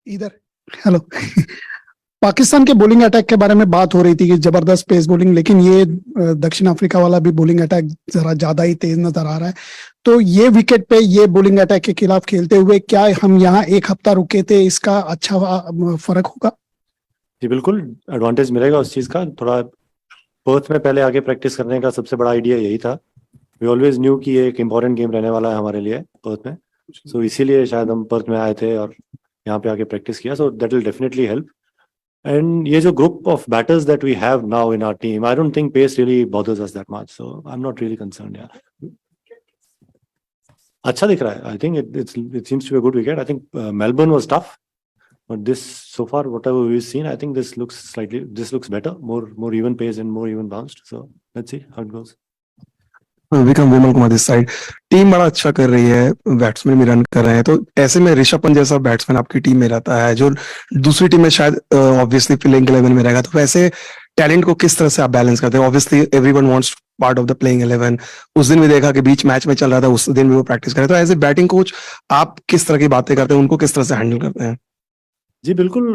इधर हेलो। पाकिस्तान के bowling attack के बारे में बात हो रही थी कि जबरदस्त पेस बॉलिंग, लेकिन ये दक्षिण अफ्रीका वाला भी बॉलिंग अटैक जरा ज्यादा ही तेज नजर आ रहा है। तो ये विकेट पे ये बॉलिंग अटैक के खिलाफ खेलते हुए क्या हम यहाँ एक हफ्ता रुके थे, इसका अच्छा फर्क होगा? जी बिल्कुल, एडवांटेज मिलेगा उस चीज़ का। थोड़ा पर्थ में पहले आगे प्रैक्टिस करने का सबसे बड़ा आइडिया यही था। वी ऑलवेज न्यू कि ये एक इम्पॉर्टेंट गेम रहने वाला है हमारे लिए पर्थ में। सो इसीलिए शायद हम पर्थ में आए थे और यहाँ पे आके प्रैक्टिस किया। So that will definitely help. And ये जो group of batters that we have now in our team, I don't think pace really bothers us that much, so I am not really concerned यार। अच्छा दिख रहा है। I think it seems to be a good wicket. I think Melbourne was tough, but this so far whatever we've seen, I think this looks better, more even pace and more even bounced. So let's see how it goes. Vikram Vimal Kumar this side. Team बड़ा अच्छा कर रही है, batsman भी run कर रहे हैं, तो ऐसे में ऋषभ पंत जैसा बैट्समैन आपकी टीम में रहता है जो दूसरी टीम में शायद ऑब्वियसली प्लेइंग 11 में रहेगा, तो वैसे टैलेंट को किस तरह से आप बैलेंस करते हैं? Obviously everyone wants part of the playing 11। उस दिन भी देखा कि बीच मैच में चल रहा था, उस दिन भी वो प्रैक्टिस कर रहे, तो एज ए बैटिंग कोच आप किस तरह की बातें करते हैं, उनको किस तरह से हैंडल करते हैं? जी बिल्कुल,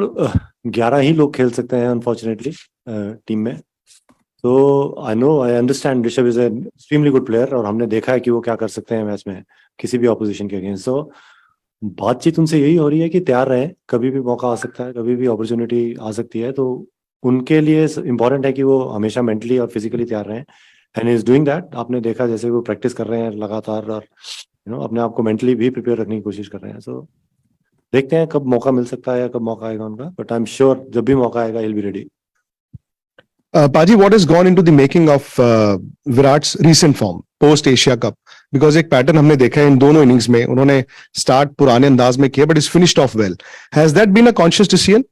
11 ही लोग खेल सकते हैं अनफॉर्चुनेटली टीम में। तो I understand Rishabh is an extremely good player और हमने देखा है कि वो क्या कर सकते हैं मैच में किसी भी ऑपोजिशन के अगेंस्ट। तो बातचीत उनसे यही हो रही है कि तैयार रहें, कभी भी मौका आ सकता है, कभी भी अपॉर्चुनिटी आ सकती है। तो उनके लिए इम्पोर्टेंट है कि वो हमेशा मेंटली और फिजिकली तैयार रहें, एंड इज डूइंग दैट। आपने देखा जैसे वो प्रैक्टिस कर रहे हैं लगातार और अपने आप को मेंटली भी प्रिपेयर रखने की कोशिश कर रहे हैं। सो देखते हैं कब मौका मिल सकता है या कब मौका आएगा उनका, बट आई एम श्योर जब भी मौका आएगा he will be ready. Paji, what has gone into the making of Virat's recent form post Asia Cup? Because एक पैटर्न हमने देखा है इन दोनों इनिंग्स में, उन्होंने स्टार्ट पुराने अंदाज में किया, but is finished off well. Has that been a conscious decision?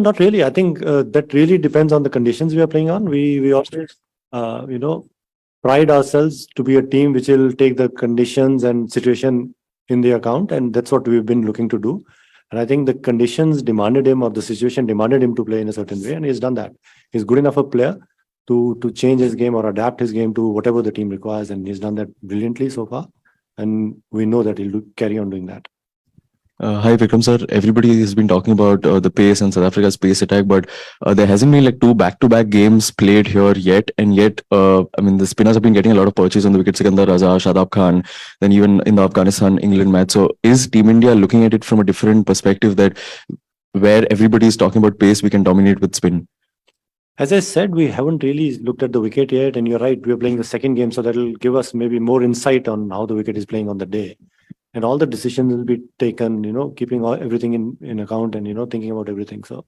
Not really. I think that really depends on the conditions we are playing on. We always pride ourselves to be a team which will take the conditions and situation in the account, and that's what we've been looking to do. And I think the conditions demanded him, or the situation demanded him to play in a certain way, and he's done that. He's good enough a player to change his game or adapt his game to whatever the team requires, and he's done that brilliantly so far. And we know that he'll carry on doing that. Hi Vikram sir, everybody has been talking about the pace and South Africa's pace attack, but there hasn't been like 2 back-to-back games played here yet, and yet I mean the spinners have been getting a lot of purchase on the wicket. Sikandar Raza, Shadab Khan, then even in the Afghanistan-England match. So is Team India looking at it from a different perspective, that where everybody is talking about pace, we can dominate with spin? As I said, we haven't really looked at the wicket yet, and you're right, we're playing the second game, so that'll give us maybe more insight on how the wicket is playing on the day. And all the decisions will be taken, keeping everything in account and, thinking about everything. So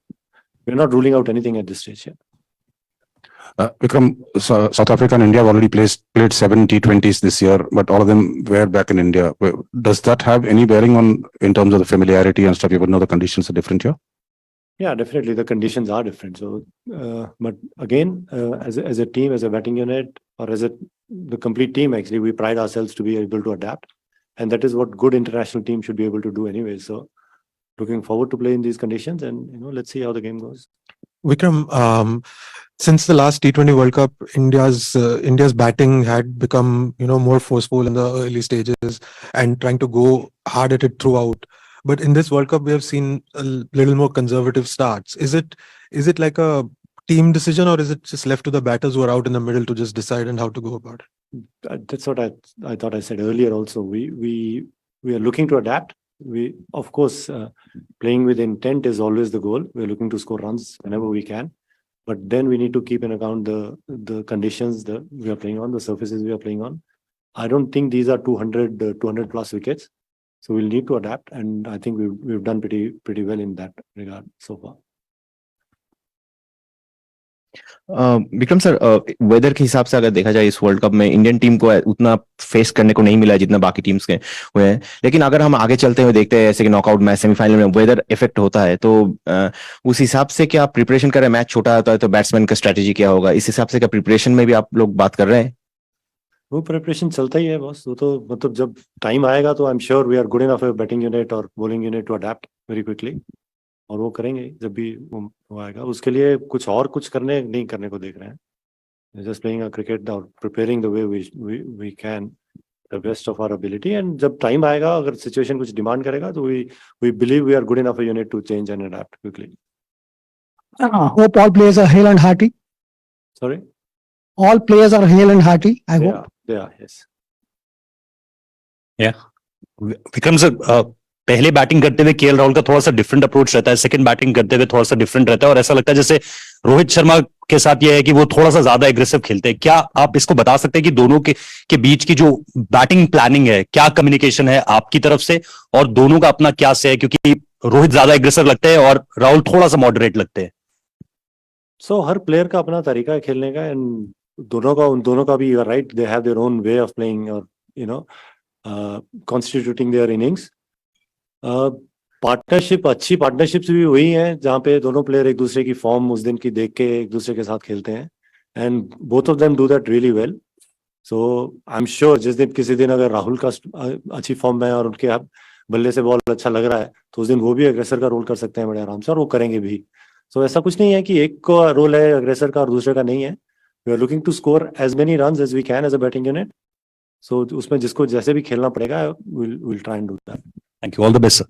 we're not ruling out anything at this stage yet. Vikram, South Africa and India have already played 7 T20s this year, but all of them were back in India. Does that have any bearing in terms of the familiarity and stuff? You would know the conditions are different here? Yeah, definitely. The conditions are different. So, but again, as a team, as a batting unit, or as the complete team, actually, we pride ourselves to be able to adapt. And that is what good international team should be able to do anyway. So looking forward to play in these conditions, and let's see how the game goes. Vikram, since the last T20 World Cup, India's batting had become more forceful in the early stages and trying to go hard at it throughout. But in this World Cup, we have seen a little more conservative starts. Is it like a team decision, or is it just left to the batters who are out in the middle to just decide and how to go about it? That's what I thought I said earlier also. We are looking to adapt. We, of course, playing with intent is always the goal. We're looking to score runs whenever we can. But then we need to keep in account the conditions that we are playing on, the surfaces we are playing on. I don't think these are 200 plus wickets. So we'll need to adapt. And I think we've done pretty well in that regard so far. Vikram sir, weather के हिसाब से अगर देखा जाए इस world cup में Indian team को उतना फेस करने को नहीं मिला जितना बाकी टीम्स के हुए हैं, लेकिन अगर हम आगे चलते हुए देखते हैं ऐसे कि नॉकआउट मैच सेमीफाइनल में वेदर इफेक्ट होता है, तो उस हिसाब से क्या प्रिपरेशन कर रहे हैं? मैच छोटा होता है तो बैट्समैन का स्ट्रेटेजी क्या होगा, इस हिसाब से क्या प्रिपरेशन में भी आप लोग बात कर रहे हैं? वो प्रिपरेशन चलता ही है बॉस। वो तो मतलब जब टाइम आएगा तो I am sure we are good enough batting unit और bowling unit to adapt very quickly, और वो करेंगे जब भी वो आएगा। उसके लिए कुछ करने को देख रहे हैं। जस्ट प्लेइंग अ क्रिकेट और preparing the way we can the best of our ability, and जब time आएगा, अगर situation कुछ demand करेगा, तो we believe we are good enough a unit to change and adapt quickly. Hope all players are hale and hearty. Sorry? All players are hale and hearty, I hope. They are, yes. Vikram sir, पहले batting करते हुए KL Rahul का थोड़ा सा different approach रहता है, second batting करते हुए थोड़ा सा डिफरेंट रहता है, और ऐसा लगता है जैसे रोहित शर्मा के साथ यह है कि वो थोड़ा सा ज्यादा एग्रेसिव खेलते हैं. क्या आप इसको बता सकते हैं कि दोनों के बीच की जो बैटिंग प्लानिंग है, क्या कम्युनिकेशन है आपकी तरफ से, और दोनों का अपना क्या से है, क्योंकि रोहित ज्यादा एग्रेसिव लगते हैं और राहुल थोड़ा सा मॉडरेट लगते हैं. So हर प्लेयर का अपना तरीका है खेलने का, एंड उन दोनों का भी, you are right, they have their own way of playing और कॉन्स्टिट्यूटिंग देयर इनिंग्स. पार्टनरशिप, अच्छी पार्टनरशिप्स भी वही हैं जहाँ पे दोनों प्लेयर एक दूसरे की फॉर्म उस दिन की देख के एक दूसरे के साथ खेलते हैं, and both of them do that really well. So I am sure जिस दिन किसी दिन अगर राहुल का अच्छी फॉर्म में है और उनके बल्ले से बॉल अच्छा लग रहा है, तो उस दिन वो भी अग्रेसर का रोल कर सकते हैं बड़े आराम से, और वो करेंगे भी. सो ऐसा कुछ नहीं है कि एक का रोल है अग्रेसर का और दूसरे का नहीं है. We are looking to score as many runs as we can as a batting unit. So उसमें जिसको जैसे भी खेलना पड़ेगा, will try and do that. Thank you, all the best sir.